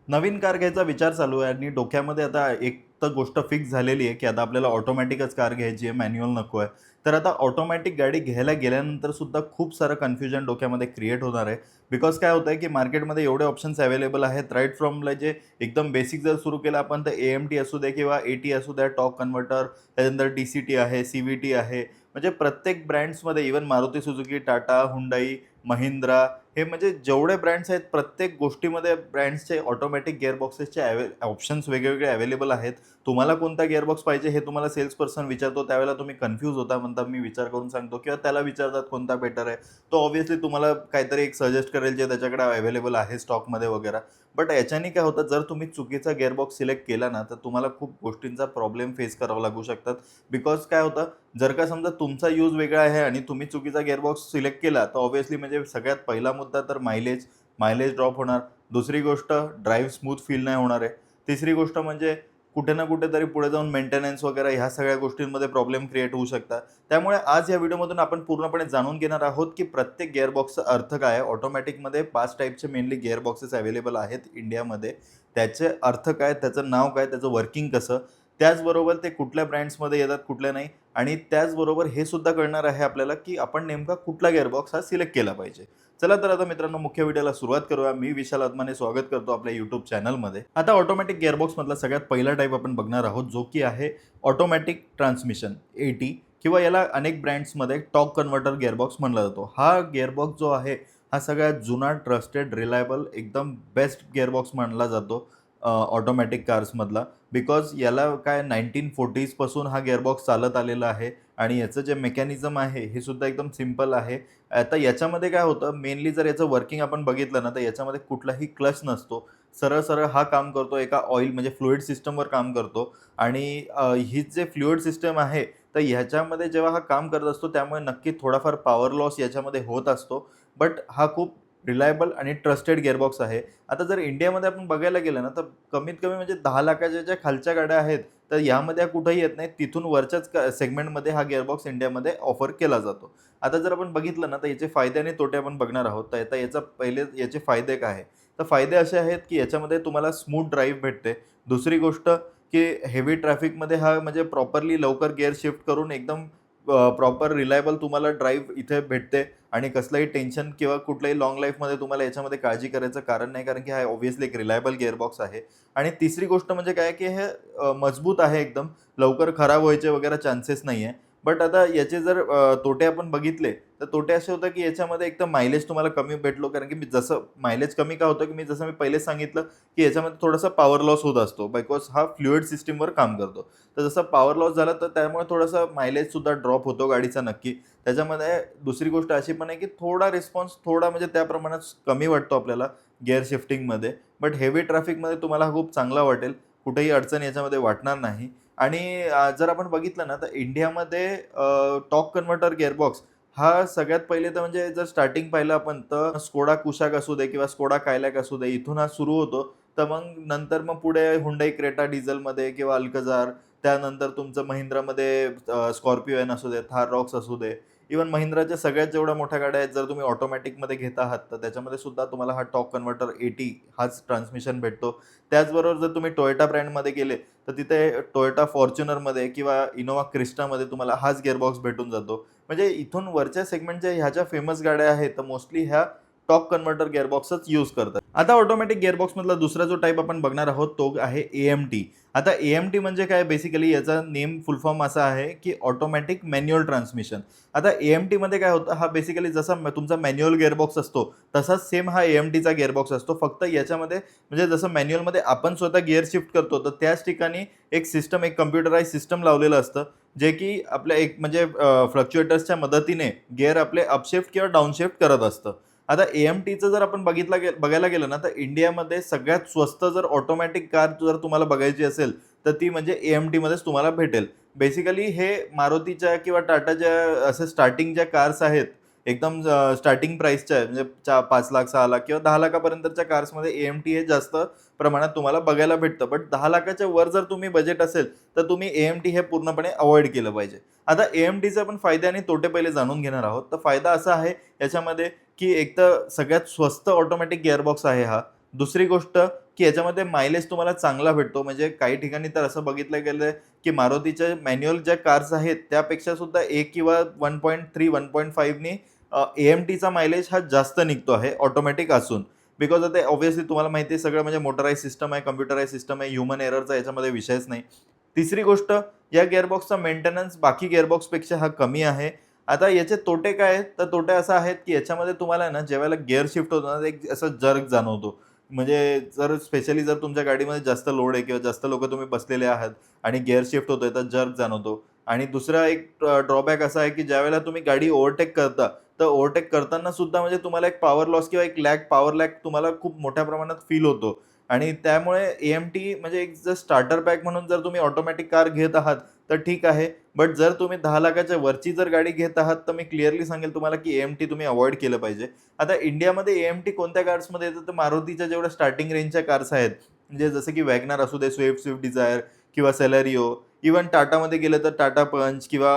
नवीन car घ्यायचा विचार चालू आहे आणि डोक्यामध्ये आता एक तर गोष्ट फिक्स झालेली आहे, की आता आपल्याला ऑटोमॅटिकच कार घ्यायची आहे, मॅन्युअल नको आहे. तर आता ऑटोमॅटिक गाडी घ्यायला गेल्यानंतर सुद्धा खूप सारं कन्फ्युजन डोक्यामध्ये क्रिएट होणार आहे. बिकॉज काय होतं आहे, की मार्केटमध्ये एवढे ऑप्शन्स अवेलेबल आहेत. राईट फ्रॉम जे एकदम बेसिक जर सुरू केलं आपण, तर AMT असू दे किंवा AT असू द्या, टॉर्क कन्व्हर्टर, त्याच्यानंतर DCT आहे, CVT आहे. म्हणजे प्रत्येक ब्रँड्समध्ये even Maruti Suzuki, Tata, Hyundai, Mahindra हे म्हणजे जेवढे ब्रँड्स आहेत प्रत्येक गोष्टीमध्ये ब्रँड्सचे ऑटोमॅटिक गिअरबॉक्सेसचे ऑप्शन्स वेगवेगळे अवेलेबल आहेत. तुम्हाला कोणता गिअरबॉक्स पाहिजे हे तुम्हाला सेल्स पर्सन विचारतो, त्यावेळेला तुम्ही कन्फ्यूज होता, म्हणता मी विचार करून सांगतो किंवा त्याला विचारतात कोणता बेटर आहे. तो ऑब्व्हियसली तुम्हाला काहीतरी एक सजेस्ट करेल जे त्याच्याकडे अवेलेबल आहे स्टॉकमध्ये वगैरे. बट याच्याने काय होतं, जर तुम्ही चुकीचा गिअरबॉक्स सिलेक्ट केला ना, तर तुम्हाला खूप गोष्टींचा प्रॉब्लेम फेस करावा लागू शकतात. बिकॉज काय होतं, जर का समजा तुमचा यूज वेगळा आहे आणि तुम्ही चुकीचा गिअरबॉक्स सिलेक्ट केला, तर ऑब्व्हियसली म्हणजे सगळ्यात पहिला मुद्दा तर मायलेज, मायलेज ड्रॉप होणार. दुसरी गोष्ट, ड्राईव्ह स्मूथ फील नाही होणार आहे. तिसरी गोष्ट म्हणजे कुठे ना कुठेतरी पुढे जाऊन मेंटेनन्स वगैरे ह्या सगळ्या गोष्टींमध्ये प्रॉब्लेम क्रिएट होऊ शकतात. त्यामुळे आज या व्हिडिओमधून आपण पूर्णपणे जाणून घेणार आहोत, की प्रत्येक गिअरबॉक्सचा अर्थ काय आहे. ऑटोमॅटिकमध्ये 5 टाईपचे मेनली गिअरबॉक्सेस अवेलेबल आहेत इंडियामध्ये. त्याचे अर्थ काय, त्याचं नाव काय, त्याचं वर्किंग कसं, त्याचबरोबर ते कुठल्या ब्रँड्समध्ये येतात, कुठल्या नाही. आणि त्याचबरोबर हे सुद्धा कळणार आहे आपल्याला, की आपण नेमका कुठला गिअरबॉक्स हा सिलेक्ट केला पाहिजे. चला तर आता मित्रांनो, मुख्य व्हिडिओला सुरुवात करूया. मी विशाल आत्माने स्वागत करतो आपल्या यूट्यूब चॅनलमध्ये. आता ऑटोमॅटिक गिअरबॉक्समधला सगळ्यात पहिला टाईप आपण बघणार आहोत, जो की आहे ऑटोमॅटिक ट्रान्समिशन, AT, किंवा याला अनेक ब्रँड्समध्ये टॉर्क कन्व्हर्टर गिअरबॉक्स म्हणला जातो. हा गिअरबॉक्स जो आहे, हा सगळ्यात जुना, ट्रस्टेड, रिलायबल, एकदम बेस्ट गिअरबॉक्स मानला जातो ऑटोमॅटिक कार्समधला. बिकॉज याला काय 1940s पासून हा गिअरबॉक्स चालत आलेला आहे आणि याचं जे मेकॅनिझम आहे हे सुद्धा एकदम सिंपल आहे. आता याच्यामध्ये काय होतं, मेनली जर याचं वर्किंग आपण बघितलं ना, तर याच्यामध्ये कुठलाही क्लच नसतो. सरळ सरळ हा काम करतो, एका ऑइल म्हणजे फ्लुइड सिस्टमवर काम करतो. आणि ही जे फ्लुइड सिस्टम आहे, तर ह्याच्यामध्ये जेव्हा हा काम करत असतो, त्यामुळे नक्की थोडाफार पॉवर लॉस याच्यामध्ये होत असतो. बट हा खूप रिलायबल आणि ट्रस्टेड गिअरबॉक्स आहे. आता जर इंडियामध्ये आपण बघायला गेलं ना, तर कमीत कमी म्हणजे 10 लाखाच्या ज्या खालच्या गाड्या आहेत, तर यामध्ये कुठेही येत नाही. तिथून वरच्याच सेगमेंटमध्ये हा गिअरबॉक्स इंडियामध्ये ऑफर केला जातो. आता जर आपण बघितलं ना, तर याचे फायदे आणि तोटे आपण बघणार आहोत. तर आता याचा पहिले याचे फायदे काय आहे? तर फायदे असे आहेत, की याच्यामध्ये तुम्हाला स्मूथ ड्राईव्ह भेटते. दुसरी गोष्ट, की हेवी ट्रॅफिकमध्ये हा म्हणजे प्रॉपरली लवकर गिअर शिफ्ट करून एकदम प्रॉपर रिलायबल तुम्हाला ड्राईव्ह इथे भेटते. आणि कसलंही टेन्शन किंवा कुठल्याही लाँग लाईफमध्ये तुम्हाला याच्यामध्ये काळजी करायचं कारण नाही, कारण की हा ऑब्व्हियसली एक रिलायबल गिअरबॉक्स आहे. आणि तिसरी गोष्ट म्हणजे काय, की हे मजबूत आहे एकदम. लवकर खराब व्हायचे वगैरे चान्सेस नाही आहे. बट आता याचे जर तोटे आपण बघितले, तर तोटे असे होतात, की याच्यामध्ये एक तर मायलेज तुम्हाला कमी भेटलो, कारण की मी जसं मायलेज कमी का होतं, की मी जसं मी पहिलेच सांगितलं, की याच्यामध्ये थोडासा पॉवर लॉस होत असतो. बिकॉज हा फ्लुइड सिस्टमवर काम करतो. तर जसं पॉवर लॉस झाला, तर त्यामुळे थोडासा मायलेजसुद्धा ड्रॉप होतो गाडीचा नक्की. त्याच्यामध्ये दुसरी गोष्ट अशी पण आहे, की थोडा रिस्पॉन्स थोडा म्हणजे त्या प्रमाणात कमी वाटतो आपल्याला गिअर शिफ्टिंगमध्ये. बट हेवी ट्रॅफिकमध्ये तुम्हाला हा खूप चांगला वाटेल. कुठेही अडचण याच्यामध्ये वाटणार नाही. आणि जर आपण बघितलं ना, तर इंडियामध्ये टॉर्क कन्व्हर्टर गिअरबॉक्स हा सगळ्यात पहिले तर म्हणजे जर स्टार्टिंग पाहिलं आपण, तर स्कोडा कुशाक असू दे किंवा स्कोडा कायलॅक असू दे, इथून हा सुरू होतो. तर मग नंतर मग पुढे हुंडई क्रेटा डिझेलमध्ये किंवा अल्कझार, त्यानंतर तुमचं महिंद्रामध्ये स्कॉर्पिओ एन असू दे, थार रॉक्स असू दे. इव्हन महिंद्राच्या सगळ्यात जेवढ्या मोठ्या गाड्या आहेत, जर तुम्ही ऑटोमॅटिकमध्ये घेत आहात, तर त्याच्यामध्ये सुद्धा तुम्हाला हा टॉर्क कन्व्हर्टर AT हाच ट्रान्समिशन भेटतो. त्याचबरोबर जर तुम्ही टोयोटा ब्रँडमध्ये गेले, तर तिथे टोयोटा फॉर्च्युनरमध्ये किंवा इनोव्हा क्रिस्टामध्ये तुम्हाला हाच गिअरबॉक्स भेटून जातो. म्हणजे इथून वरच्या सेगमेंटच्या ह्या ज्या फेमस गाड्या आहेत, तर मोस्टली ह्या टॉर्क कन्व्हर्टर गिअरबॉक्सच यूज करतात. आता ऑटोमॅटिक गिअरबॉक्समधला दुसरा जो टाईप आपण बघणार आहोत, तो आहे AMT. आता AMT म्हणजे काय, बेसिकली याचा नेम फुल फॉर्म असा आहे, की ऑटोमॅटिक मॅन्युअल ट्रान्समिशन. आता AMTमध्ये काय होतं, हा बेसिकली जसा तुमचा मॅन्युअल गिअरबॉक्स असतो, तसाच सेम हा AMTचा गिअरबॉक्स असतो. फक्त याच्यामध्ये म्हणजे जसं मॅन्युअलमध्ये आपण स्वतः गिअर शिफ्ट करतो, तर त्याच ठिकाणी एक सिस्टम, एक कम्प्युटराइज सिस्टम लावलेलं असतं, जे की आपल्या एक म्हणजे फ्लक्च्युएटर्सच्या मदतीने गिअर आपले अपशिफ्ट किंवा डाउनशिफ्ट करत असतं. आता AMTचं जर आपण बघायला गेलं ना, तर इंडियामध्ये सगळ्यात स्वस्त जर ऑटोमॅटिक कार जर तुम्हाला बघायची असेल, तर ती म्हणजे AMTमध्येच तुम्हाला भेटेल. बेसिकली हे मारुतीच्या किंवा टाटाच्या असे स्टार्टिंगच्या कार्स आहेत. एकदम स्टार्टिंग प्राईसच्या आहेत. म्हणजे 5 लाख, 6 लाख किंवा 10 लाखापर्यंतच्या कार्समध्ये AMT हे जास्त प्रमाणात तुम्हाला बघायला भेटतं. बट 10 लाखाच्या वर जर तुम्ही बजेट असेल, तर तुम्ही AMT हे पूर्णपणे अव्हॉइड केलं पाहिजे. आता AMTचे आपण फायदे आणि तोटे पहिले जाणून घेणार आहोत. तर फायदा असा आहे याच्यामध्ये, की एक तर सगळ्यात स्वस्त ऑटोमॅटिक गिअरबॉक्स आहे हा. दुसरी गोष्ट, की याच्यामध्ये मायलेज तुम्हाला चांगला भेटतो. म्हणजे काही ठिकाणी तर असं बघितलं गेलं की मारुतीच्या मॅन्युअल ज्या कार्स आहेत त्यापेक्षा सुद्धा 1 किंवा 1.3 1.5 नी AMTचा मायलेज हा जास्त निघतो आहे ऑटोमॅटिक असून. बिकॉज आता ऑब्व्हियसली तुम्हाला माहिती आहे सगळं म्हणजे मोटराइज सिस्टम आहे, कॉम्प्युटराइज सिस्टम आहे, ह्युमन एररचा याच्यामध्ये विषयच नाही. तिसरी गोष्ट, या गिअरबॉक्सचा मेंटेनन्स बाकी गिअरबॉक्सपेक्षा हा कमी आहे. आता याचे तोटे काय आहेत? तर तोटे असे आहेत की याच्यामध्ये तुम्हाला ना ज्यावेळेला गिअर शिफ्ट होतो ना, एक असा जर्क जाणवतो. म्हणजे जर स्पेशली जर तुमच्या गाडीमध्ये जास्त लोड आहे किंवा जास्त लोकं तुम्ही बसलेले आहात आणि गिअर शिफ्ट होतोय तर जर्क जाणवतो. आणि दुसरा एक ड्रॉबॅक असा आहे की ज्यावेळेला तुम्ही गाडी ओव्हरटेक करता, तर ओव्हरटेक करताना सुद्धा म्हणजे तुम्हाला एक पॉवर लॉस किंवा एक पॉवर लॅग तुम्हाला खूप मोठ्या प्रमाणात फील होतो. आणि त्यामुळे AMT म्हणजे एक जर स्टार्टर पॅक म्हणून जर तुम्ही ऑटोमॅटिक कार घेत आहात, तर ठीक आहे. बट जर तुम्ही 10 लाखाच्या वरची जर गाडी घेत आहात, तर मी क्लिअरली सांगेल तुम्हाला की AMT तुम्ही अव्हॉइड केलं पाहिजे. आता इंडियामध्ये AMT कोणत्या कार्समध्ये येतं, तर मारुतीच्या जेवढ्या स्टार्टिंग रेंजच्या कार्स आहेत, म्हणजे जसं की वॅगनर असू दे, स्विफ्ट डिझायर किंवा सेलेरिओ, इव्हन टाटामध्ये गेलं तर टाटा पंच किंवा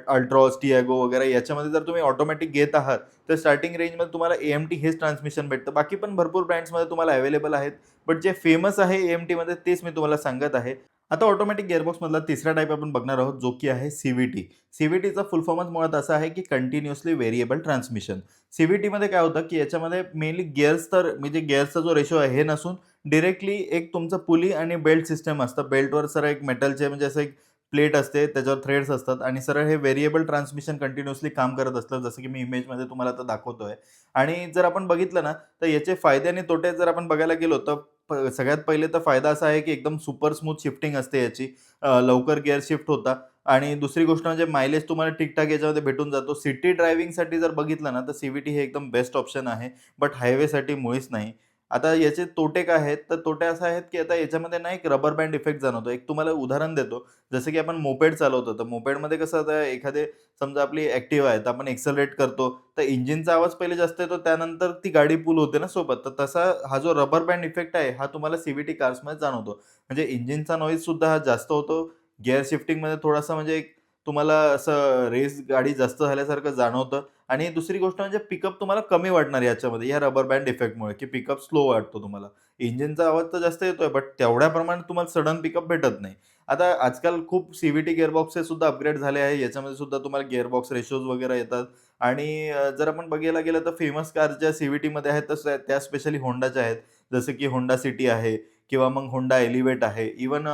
अल्ट्रॉस, टियागो वगैरे याच्यामध्ये जर तुम्ही ऑटोमॅटिक घेत आहात, तर स्टार्टिंग रेंजमध्ये तुम्हाला AMT हेच ट्रान्समिशन भेटतं. बाकी पण भरपूर ब्रँड्समध्ये तुम्हाला अवेलेबल आहेत. बट जे फेमस आहे AMTमध्ये तेच मी तुम्हाला सांगत आहे. आता ऑटोमॅटिक गिअरबॉक्समधला तिसरा टाइप आपण बघणार आहोत, जो की आहे CVT. CVTचा फुल फॉर्मच मुळात असा आहे की कंटिन्युअसली व्हेरिएबल ट्रान्समिशन. CVTमध्ये काय होतं की याच्यामध्ये मेनली गिअर्स तर म्हणजे गिअर्सचा जो रेशो आहे हे नसून डायरेक्टली एक तुमचं पुली आणि बेल्ट सिस्टम असतं. बेल्टवर सरळ एक मेटलचे म्हणजे असं एक प्लेट असते, त्याच्यावर थ्रेड्स असतात आणि सरळ हे व्हेरिएबल ट्रान्समिशन कंटिन्युअसली काम करत असतं, जसं की मी इमेजमध्ये तुम्हाला आता दाखवतोय. आणि जर आपण बघितलं ना, तर याचे फायदे आणि तोटे जर आपण बघायला गेलो, तर सगळ्यात पहिले तर फायदा असा आहे की एकदम सुपर स्मूथ शिफ्टिंग असते याची. लवकर गिअर शिफ्ट होता आणि दुसरी गोष्ट म्हणजे मायलेज तुम्हाला ठीक-ठाक याच्यामध्ये भेटून जातो. सिटी ड्रायव्हिंगसाठी जर बघितलं ना, तर CVT हे एकदम बेस्ट ऑप्शन आहे. बट हायवेसाठी मुळीच नाही. आता याचे तोटे काय आहेत? तर तोटे असे आहेत की आता याच्यामध्ये ना एक रबर बँड इफेक्ट जाणवतो. एक तुम्हाला उदाहरण देतो. जसं की आपण मोपेड चालवतो, तर मोपेडमध्ये कसं आता एखादे समजा आपली ॲक्टिव्हा आहे, तर आपण एक्सेलरेट करतो, तर इंजिनचा आवाज पहिले जास्त येतो, त्यानंतर ती गाडी पूल होते ना सोबत. तर तसा हा जो रबर बँड इफेक्ट आहे, हा तुम्हाला CVT कार्समध्ये जाणवतो. म्हणजे इंजिनचा नॉईज सुद्धा हा जास्त होतो. गिअर शिफ्टिंगमध्ये थोडासा म्हणजे एक तुम्हाला असं रेस गाडी जास्त झाल्यासारखं जाणवतं आणि दुसरी गोष्ट म्हणजे पिकअप तुम्हाला कमी वाटणार याच्यामध्ये, या रबर बँड इफेक्टमुळे, की पिकअप स्लो वाटतो तुम्हाला. इंजिनचा आवाज तर जास्त येतोय, बट तेवढ्या प्रमाणात तुम्हाला सडन पिकअप भेटत नाही. आता आजकाल खूप CVT गिअरबॉक्सेस सुद्धा अपग्रेड झाले आहे. याच्यामध्ये सुद्धा तुम्हाला गिअरबॉक्स रेशोज वगैरे येतात आणि जर आपण बघायला गेलं तर फेमस कार ज्या CVTमध्ये आहेत, तर त्या स्पेशली Hondaच्या आहेत. जसं की Honda सिटी आहे किंवा मग Honda एलिव्हेट आहे. इव्हन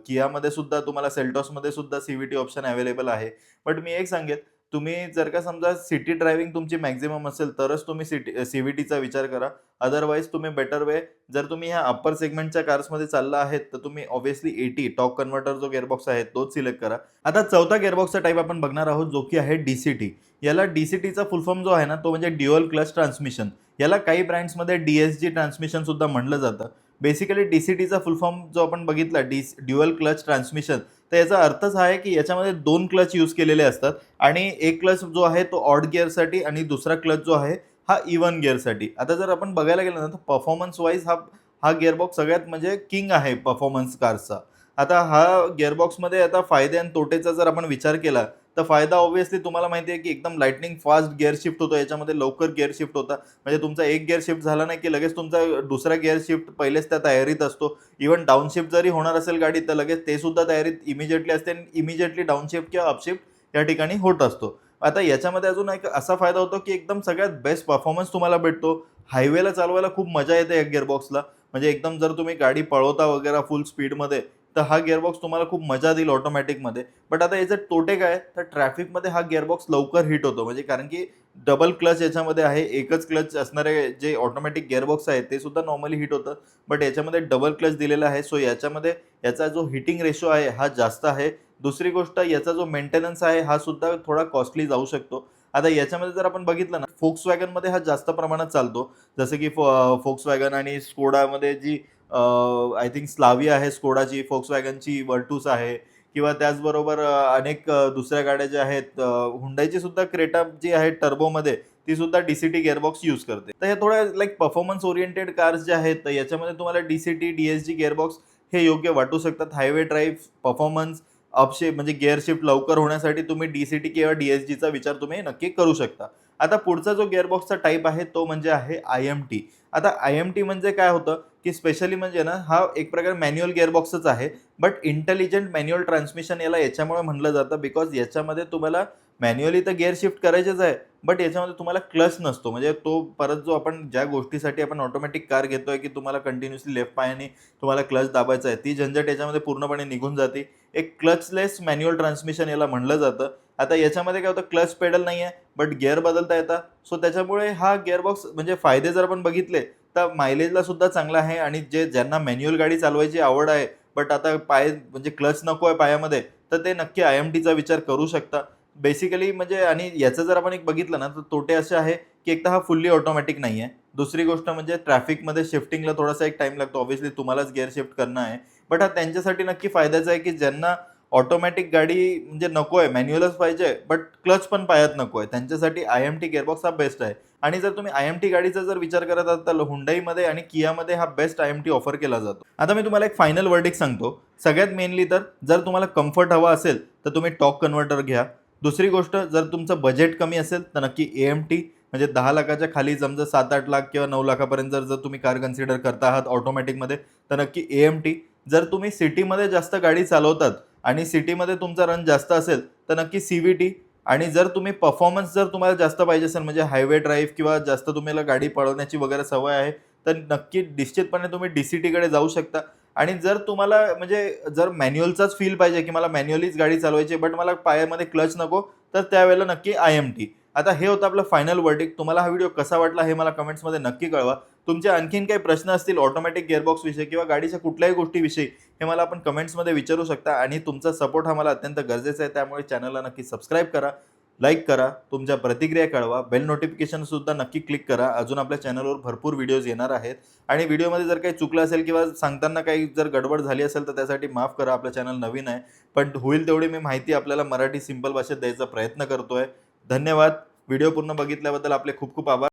Kiaमध्ये सुद्धा तुम्हाला Seltosमध्ये सुद्धा CVT ऑप्शन अवेलेबल आहे. बट मी एक सांगेल, तुम्ही जर का समजा सिटी ड्रायव्हिंग तुमची मॅक्सिमम असेल, तरच तुम्ही CVTचा विचार करा. अदरवाईज तुम्ही बेटर वे, जर तुम्ही ह्या अप्पर सेगमेंटच्या कार्समध्ये चालला आहेत, तर तुम्ही ऑब्व्हियसली 80 टॉर्क कन्व्हर्टर जो गिअरबॉक्स आहे, तोच सिलेक्ट करा. आता चौथा गिअरबॉक्सचा टाइप आपण बघणार आहोत, जो की आहे DCT. याला DCTचा फुल फॉर्म जो आहे ना, तो म्हणजे ड्युअल क्लच ट्रान्समिशन. याला काही ब्रँड्समध्ये DSG ट्रान्समिशन सुद्धा म्हटलं जातं. बेसिकली DCTचा फुल फॉर्म जो आपण बघितला, ड्युअल क्लच ट्रान्समिशन, तर याचा अर्थच हा आहे की याच्यामध्ये 2 क्लच यूज केलेले असतात आणि एक क्लच जो आहे तो ऑड गिअरसाठी आणि दुसरा क्लच जो आहे हा इव्हन गिअरसाठी. आता जर आपण बघायला गेलो ना, तर परफॉर्मन्स वाईज हा हा गिअरबॉक्स सगळ्यात म्हणजे किंग आहे परफॉर्मन्स कारचा. आता हा गिअरबॉक्समध्ये आता फायदे आणि तोटेचा जर आपण विचार केला, तर फायदा ऑब्व्हियसली तुम्हाला माहिती आहे की एकदम लाइटनिंग फास्ट गिअर शिफ्ट होतो. याच्यामध्ये लवकर गिअर शिफ्ट होता. म्हणजे तुमचा एक गिअर शिफ्ट झाला नाही की लगेच तुमचा दुसरा गिअर शिफ्ट पहिलेच त्या तयारीत असतो. इव्हन डाउन शिफ्ट जरी होणार असेल गाडीत, तर लगेच ते सुद्धा तयारीत इमिजिएटली असते आणि इमिजिएटली डाउन शिफ्ट किंवा अपशिफ्ट या ठिकाणी होत असतो. आता याच्यामध्ये अजून एक असा फायदा होतो की एकदम सगळ्यात बेस्ट परफॉर्मन्स तुम्हाला भेटतो. हायवेला चालवायला खूप मजा येते या गिअरबॉक्सला. म्हणजे एकदम जर तुम्ही गाडी पळवता वगैरे फुल स्पीडमध्ये, तर हा गिअरबॉक्स तुम्हाला खूप मजा देईल ऑटोमॅटिकमध्ये. बट आता याचे तोटे काय? तर ट्रॅफिकमध्ये हा गिअरबॉक्स लवकर हिट होतो. म्हणजे कारण की डबल क्लच याच्यामध्ये आहे. एकच क्लच असणारे जे ऑटोमॅटिक गिअरबॉक्स आहेत, ते सुद्धा नॉर्मली हिट होतं. बट याच्यामध्ये डबल क्लच दिलेला आहे. सो याच्यामध्ये याचा जो हिटिंग रेशो आहे, हा जास्त आहे. दुसरी गोष्ट, याचा जो मेंटेनन्स आहे, हा सुद्धा थोडा कॉस्टली जाऊ शकतो. आता याच्यामध्ये जर आपण बघितलं ना, Volkswagenमध्ये हा जास्त प्रमाणात चालतो. जसं की Volkswagen आणि Skodaमध्ये जी आय थिंक स्लाविया आहे Skodaची, Volkswagenची Virtus आहे किंवा त्याचबरोबर अनेक दुसऱ्या गाड्या ज्या आहेत, Hyundaiची सुद्धा क्रेटा जी आहे टर्बोमध्ये, ती सुद्धा DCT गिअरबॉक्स यूज करते. तर ह्या थोड्या लाइक परफॉर्मन्स ओरिएंटेड कार्स ज्या आहेत, तर याच्यामध्ये तुम्हाला DCT, DSG गिअरबॉक्स हे योग्य वाटू शकतात. हायवे ड्राईव्ह, परफॉर्मन्स, म्हणजे गिअर शिफ्ट लवकर होण्यासाठी तुम्ही DCT किंवा DSGचा विचार तुम्ही नक्की करू शकता. आता पुढचा जो गिअरबॉक्सचा टाईप आहे तो म्हणजे आहे IMT. आता IMT म्हणजे काय होतं, की स्पेशली म्हणजे ना हा एक प्रकारे मॅन्युअल गिअरबॉक्सच आहे. बट इंटेलिजंट मॅन्युअल ट्रान्समिशन याला याच्यामुळे म्हटलं जातं बिकॉज याच्यामध्ये तुम्हाला मॅन्युअली तर गिअर शिफ्ट करायचेच आहे, बट याच्यामध्ये तुम्हाला क्लच नसतो. म्हणजे तो परत जो आपण ज्या गोष्टीसाठी आपण ऑटोमॅटिक कार घेतोय, की तुम्हाला कंटिन्युअसली लेफ्ट पायाने तुम्हाला क्लच दाबायचा आहे, ती झंझट याच्यामध्ये पूर्णपणे निघून जाते. एक क्लचलेस मॅन्युअल ट्रान्समिशन याला म्हणलं जातं. आता याच्यामध्ये काय होतं, क्लच पेडल नाही आहे, बट गिअर बदलता येतात. सो त्याच्यामुळे हा गिअरबॉक्स म्हणजे फायदे जर आपण बघितले, तर मायलेजला सुद्धा चांगला आहे आणि ज्यांना मॅन्युअल गाडी चालवायची आवड आहे, बट आता पाय म्हणजे क्लच नको आहे पायामध्ये, तर ते नक्की IMTचा विचार करू शकता. बेसिकली म्हणजे आणि याचं जर आपण एक बघितलं ना, तर तोटे असे आहे, की एक तर हा फुल्ली ऑटोमॅटिक नाही आहे. दुसरी गोष्ट म्हणजे ट्रॅफिकमध्ये शिफ्टिंगला थोडासा एक टाईम लागतो. ऑब्व्हियसली तुम्हालाच गिअर शिफ्ट करणं आहे. बट हा त्यांच्यासाठी नक्की फायद्याचा आहे, की ज्यांना ऑटोमॅटिक गाडी म्हणजे नको आहे, मॅन्युअलच पाहिजे, बट क्लच पण पायात नको आहे. त्यांच्यासाठी IMT गिअरबॉक्स हा बेस्ट आहे. आणि जर तुम्ही IMT गाडीचा जर विचार करत असाल, तर Hyundaiमध्ये आणि Kiaमध्ये हा बेस्ट IMT ऑफर केला जातो. आता मी तुम्हाला एक फायनल वर्डिक्ट सांगतो. सगळ्यात मेनली तर जर तुम्हाला कम्फर्ट हवा असेल, तर तुम्ही टॉर्क कन्व्हर्टर घ्या. दुसरी गोष्ट जर तुमचं बजेट कमी असेल, तर नक्की AMT म्हणजे 10 लाखाच्या खाली समजा 7-8 लाख किंवा 9 लाखापर्यंत जर जर तुम्ही कार कन्सिडर करता आहात ऑटोमॅटिकमध्ये, तर नक्की AMT. जर तुम्ही सिटीमध्ये जास्त गाडी चालवतात आणि सिटीमध्ये तुमचा रन जास्त असेल, तर नक्की CVT. आणि जर तुम्ही परफॉर्मन्स जर तुम्हाला जास्त पाहिजे असेल म्हणजे हायवे ड्राईव्ह किंवा जास्त तुम्हाला गाडी पळवण्याची वगैरे सवय आहे, तर नक्की निश्चितपणे तुम्ही DCTकडे जाऊ शकता. आणि जर तुम्हाला म्हणजे जर मॅन्युअलचाच फील पाहिजे, की मला मॅन्युअलीच गाडी चालवायची बट मला पायामध्ये क्लच नको, तर त्यावेळेला नक्की IMT. आता हे होतं आपलं फायनल वर्डिक्ट. तुम्हाला हा व्हिडिओ कसा वाटला हे मला कमेंट्समध्ये नक्की कळवा. तुमचे आणखीन काही प्रश्न असतील ऑटोमॅटिक गिअरबॉक्स विषयी किंवा गाडीच्या कुठल्याही गोष्टीविषयी, हे मला आपण कमेंट्समध्ये विचारू शकता आणि तुमचा सपोर्ट हा मला अत्यंत गरजेचा आहे. त्यामुळे चॅनलला नक्की सबस्क्राईब करा, लाईक करा, तुमच्या प्रतिक्रिया कळवा, बेल नोटिफिकेशन सुद्धा नक्की क्लिक करा. अजून आपल्या चॅनलवर भरपूर व्हिडिओज येणार आहेत. आणि व्हिडिओमध्ये जर काही चुकलं असेल किंवा सांगताना काही जर गडबड झाली असेल, तर त्यासाठी माफ करा. आपलं चॅनल नवीन आहे. पण होईल तेवढी मी माहिती आपल्याला मराठी सिंपल भाषेत द्यायचा प्रयत्न करतोय. धन्यवाद. व्हिडिओ पूर्ण बघितल्याबद्दल आपले खूप खूप आभार.